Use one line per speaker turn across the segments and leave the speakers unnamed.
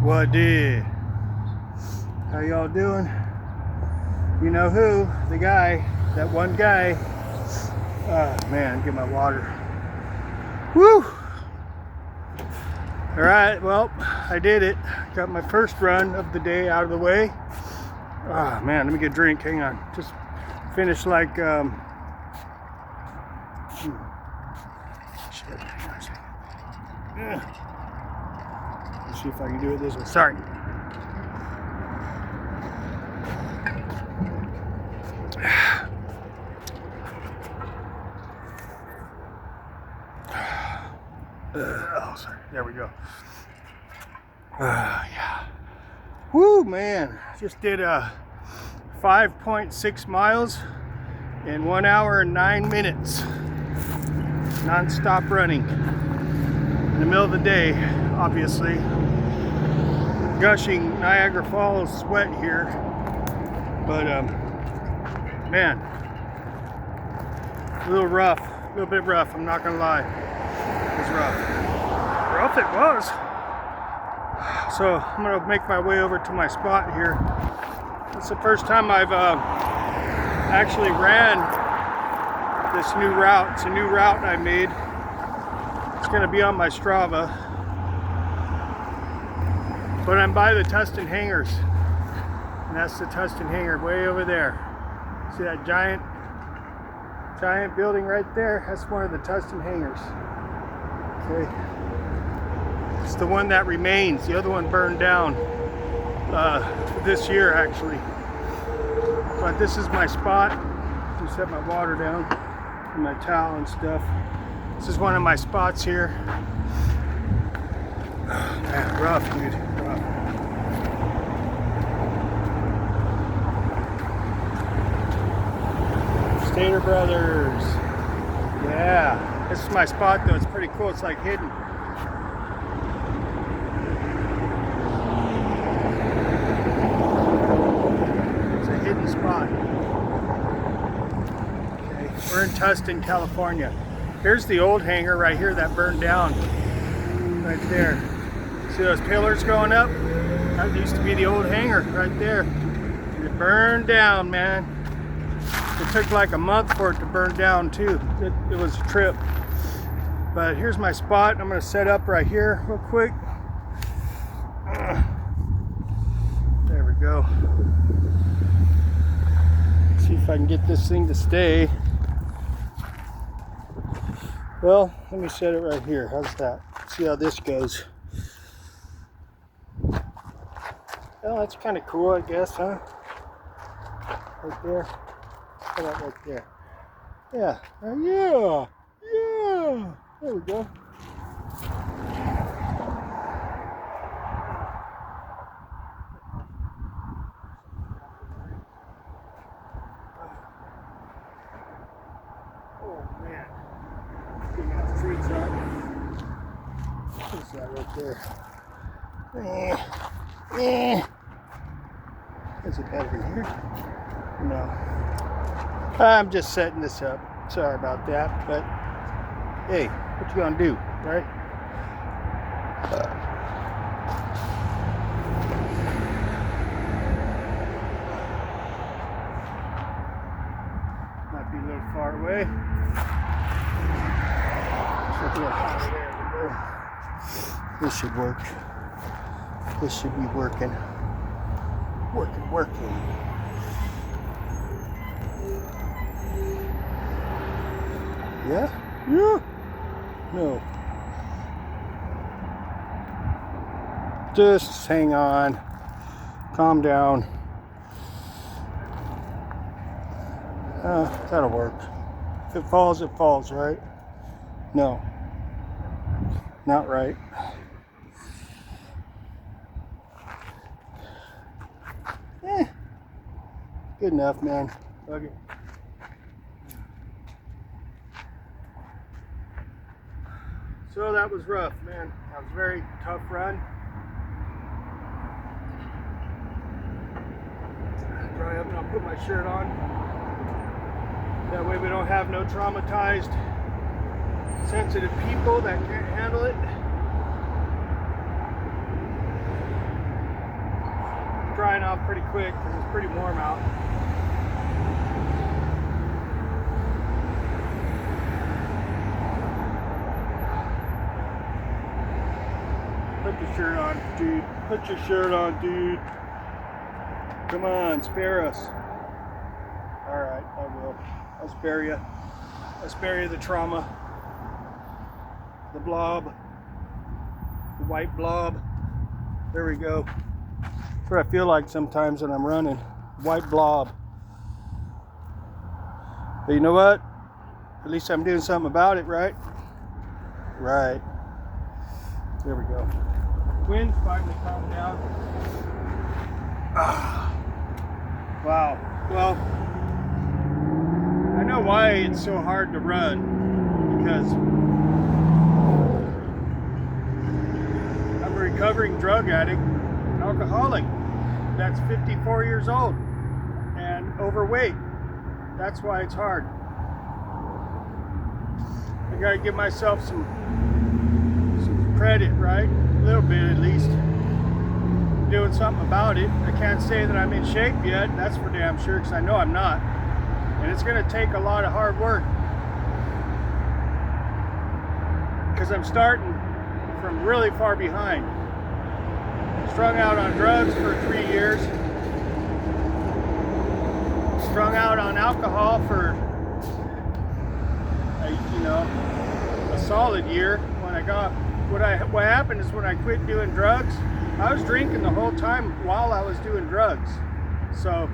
What did? How y'all doing? You know who? The guy, that one guy. Man, get my water. Woo! Alright, well, I did it. Got my first run of the day out of the way. Man, let me get a drink. Hang on. Just finished like, shit. Hang on a second. Let's see if I can do it this way. Sorry. Oh, sorry. There we go. Yeah. Woo, man. Just did 5.6 miles in 1 hour and 9 minutes. Non-stop running. In the middle of the day, obviously. Gushing Niagara Falls sweat here. But, man. A little rough. A little bit rough, I'm not gonna lie. It was rough. Rough it was. So I'm gonna make my way over to my spot here. It's the first time I've actually ran this new route. It's a new route I made. It's gonna be on my Strava. But I'm by the Tustin hangars. And that's the Tustin hangar way over there. See that giant building right there? That's one of the Tustin hangars. Okay. It's the one that remains. The other one burned down this year, actually. But this is my spot. Just set my water down and my towel and stuff. This is one of my spots here. Oh, man, rough, dude. Rough. Stater Brothers. Yeah. This is my spot, though. It's pretty cool. It's like hidden. Spot. Okay, we're in Tustin, California. Here's the old hangar right here that burned down. Right there. See those pillars going up? That used to be the old hangar right there. It burned down, man. It took like a month for it to burn down too. It was a trip. But here's my spot. I'm gonna set up right here real quick. There we go. See if I can get this thing to stay. Well, let me set it right here. How's that? See how this goes. Well, that's kind of cool, I guess, huh? Right there. How about right there? Yeah. Yeah. Yeah. There we go. What's that right there? Is it better in here? No. I'm just setting this up. Sorry about that, but hey, what you gonna do, right? Might be a little far away. This should work. This should be working. Working. Yeah? Yeah? No. Just hang on. Calm down. That'll work. If it falls, right? No. Not right. Good enough, man. Okay. So that was rough, man. That was a very tough run. Dry up and I'll put my shirt on. That way we don't have no traumatized, sensitive people that can't handle it. drying off pretty quick because it's pretty warm out. Put your shirt on, dude. Put your shirt on, dude. Come on, spare us. Alright, I will. I'll spare you. I'll spare you the trauma. The blob. The white blob. There we go. That's what I feel like sometimes when I'm running. White blob. But you know what? At least I'm doing something about it, right? Right. There we go. Wind's finally calmed down. Ah. Wow. Well, I know why it's so hard to run, because I'm a recovering drug addict, alcoholic, that's 54 years old and overweight. That's why it's hard. I gotta give myself some credit, right? A little bit at least. Doing something about it. I can't say that I'm in shape yet, that's for damn sure, because I know I'm not. And it's going to take a lot of hard work. Because I'm starting from really far behind. Strung out on drugs for 3 years. Strung out on alcohol for a solid year. When I got what happened is when I quit doing drugs, I was drinking the whole time while I was doing drugs. So,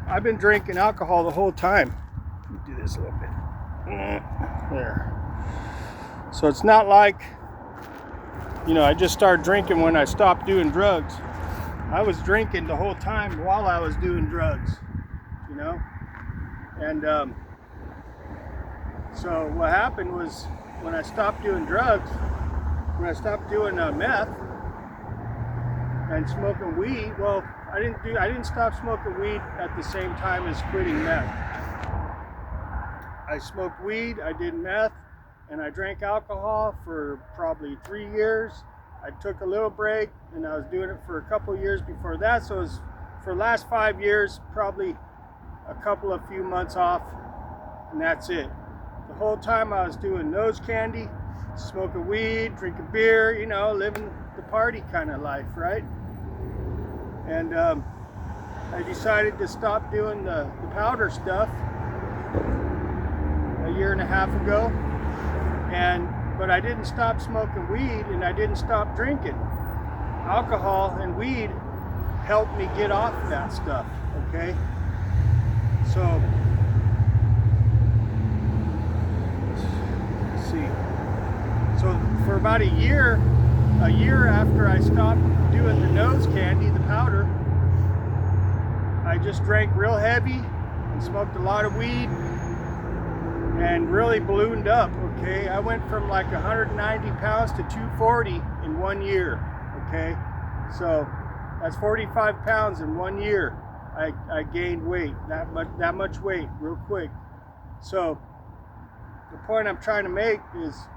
I've been drinking alcohol the whole time. Let me do this a little bit. There. So it's not like, I just started drinking when I stopped doing drugs. I was drinking the whole time while I was doing drugs, And so what happened was, when I stopped doing drugs, when I stopped doing meth and smoking weed, well, I didn't stop smoking weed at the same time as quitting meth. I smoked weed, I did meth, and I drank alcohol for probably 3 years. I took a little break, and I was doing it for a couple years before that. So it was, for the last 5 years, probably a few months off, and that's it. The whole time I was doing nose candy, smoking weed, drinking beer, living the party kind of life, right? And I decided to stop doing the powder stuff a year and a half ago. But I didn't stop smoking weed, and I didn't stop drinking. Alcohol and weed helped me get off that stuff, okay? So, So for about a year after I stopped doing the nose candy, the powder, I just drank real heavy and smoked a lot of weed and really ballooned up, okay? I went from like 190 pounds to 240 in 1 year, okay? So that's 45 pounds in 1 year. I gained weight, that much weight real quick. So the point I'm trying to make is,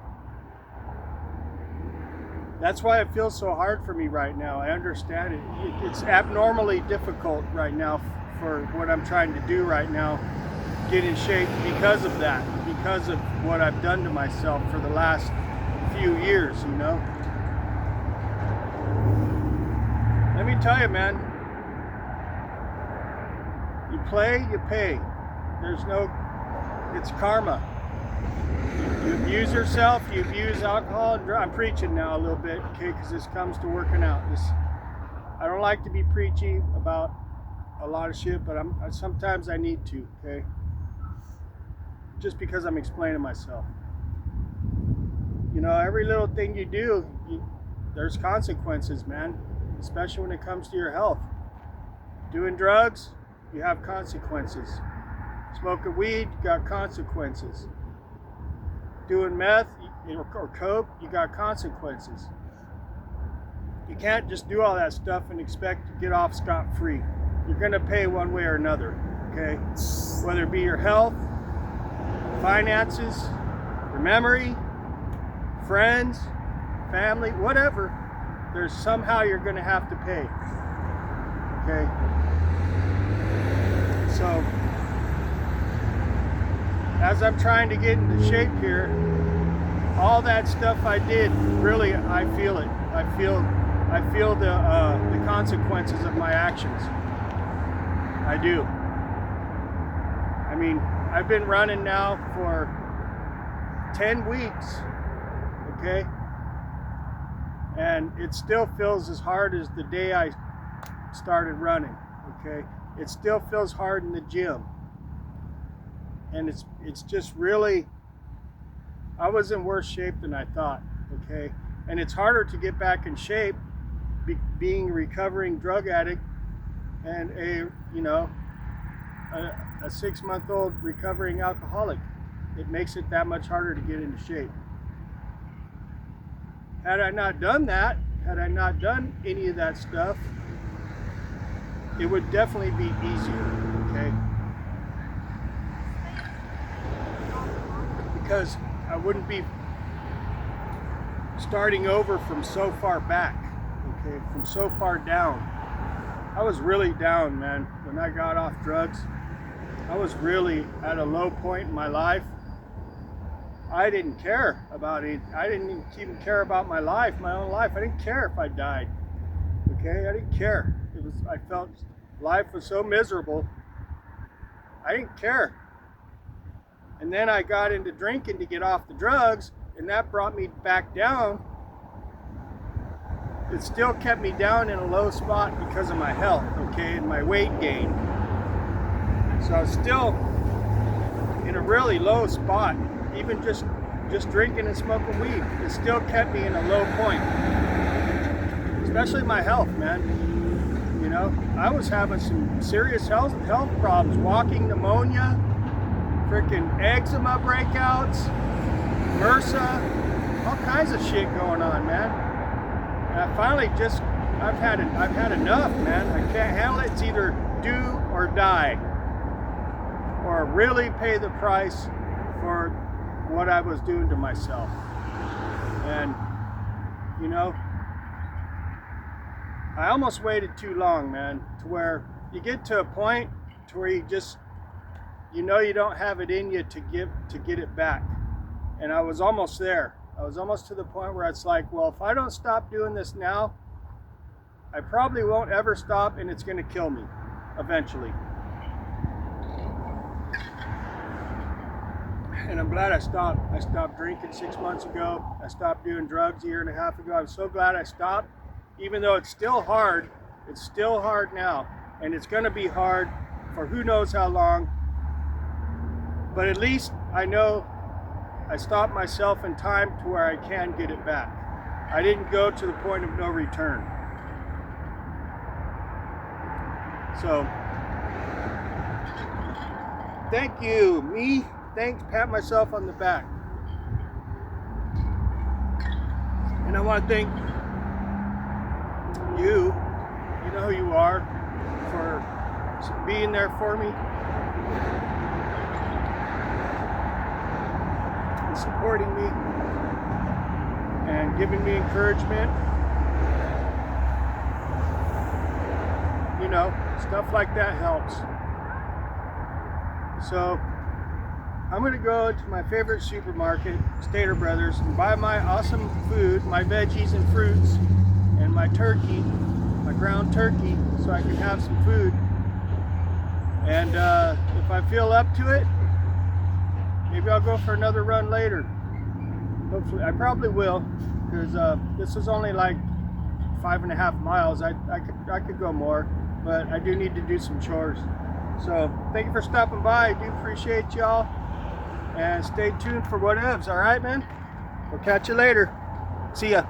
that's why it feels so hard for me right now. I understand it. It's abnormally difficult right now for what I'm trying to do right now, get in shape because of that, because of what I've done to myself for the last few years, Let me tell you, man, you play, you pay. It's karma. You abuse yourself, you abuse alcohol and drugs. I'm preaching now a little bit, okay, because this comes to working out. I don't like to be preachy about a lot of shit, but sometimes I need to, okay? Just because I'm explaining myself. Every little thing you do, there's consequences, man, especially when it comes to your health. Doing drugs, you have consequences. Smoking weed, you got consequences. Doing meth or coke, you got consequences. You can't just do all that stuff and expect to get off scot-free. You're going to pay one way or another, okay? Whether it be your health, finances, your memory, friends, family, whatever, there's somehow you're going to have to pay. Okay? So, as I'm trying to get into shape here, all that stuff I did, really, I feel it. I feel the consequences of my actions. I do. I mean, I've been running now for 10 weeks, okay? And it still feels as hard as the day I started running, okay? It still feels hard in the gym. And it's just really, I was in worse shape than I thought, okay? And it's harder to get back in shape being a recovering drug addict and a 6-month-old recovering alcoholic. It makes it that much harder to get into shape. Had I not done that, had I not done any of that stuff, it would definitely be easier, okay? Because I wouldn't be starting over from so far back, okay, from so far down. I was really down, man. When I got off drugs, I was really at a low point in my life. I didn't care about it. I didn't even care about my life, my own life. I didn't care if I died, okay? I didn't care. I felt life was so miserable. I didn't care. And then I got into drinking to get off the drugs, and that brought me back down. It still kept me down in a low spot because of my health, okay, and my weight gain. So I was still in a really low spot. Even just drinking and smoking weed, it still kept me in a low point. Especially my health, man. You know, I was having some serious health problems, walking pneumonia, freaking eczema breakouts, MRSA, all kinds of shit going on, man. And I finally I've had enough, man. I can't handle it. It's either do or die, or really pay the price for what I was doing to myself. And you know, I almost waited too long, man, to where you get to a point to where you don't have it in you to get it back. And I was almost there. I was almost to the point where it's like, well, if I don't stop doing this now, I probably won't ever stop, and it's going to kill me eventually. And I'm glad I stopped. I stopped drinking 6 months ago. I stopped doing drugs a year and a half ago. I'm so glad I stopped, even though it's still hard. It's still hard now, and it's going to be hard for who knows how long. But at least I know I stopped myself in time to where I can get it back. I didn't go to the point of no return. So, thank you, me. Thanks, pat myself on the back. And I want to thank you know who you are, for being there for me and supporting me and giving me encouragement. You know, stuff like that helps. So I'm going to go to my favorite supermarket, Stater Brothers, and buy my awesome food, my veggies and fruits, and my turkey, my ground turkey, so I can have some food. And if I feel up to it, maybe I'll go for another run later. Hopefully, I probably will, because this is only like 5.5 miles. I could go more, but I do need to do some chores. So thank you for stopping by. I do appreciate y'all. And stay tuned for whatevs, all right, man? We'll catch you later. See ya.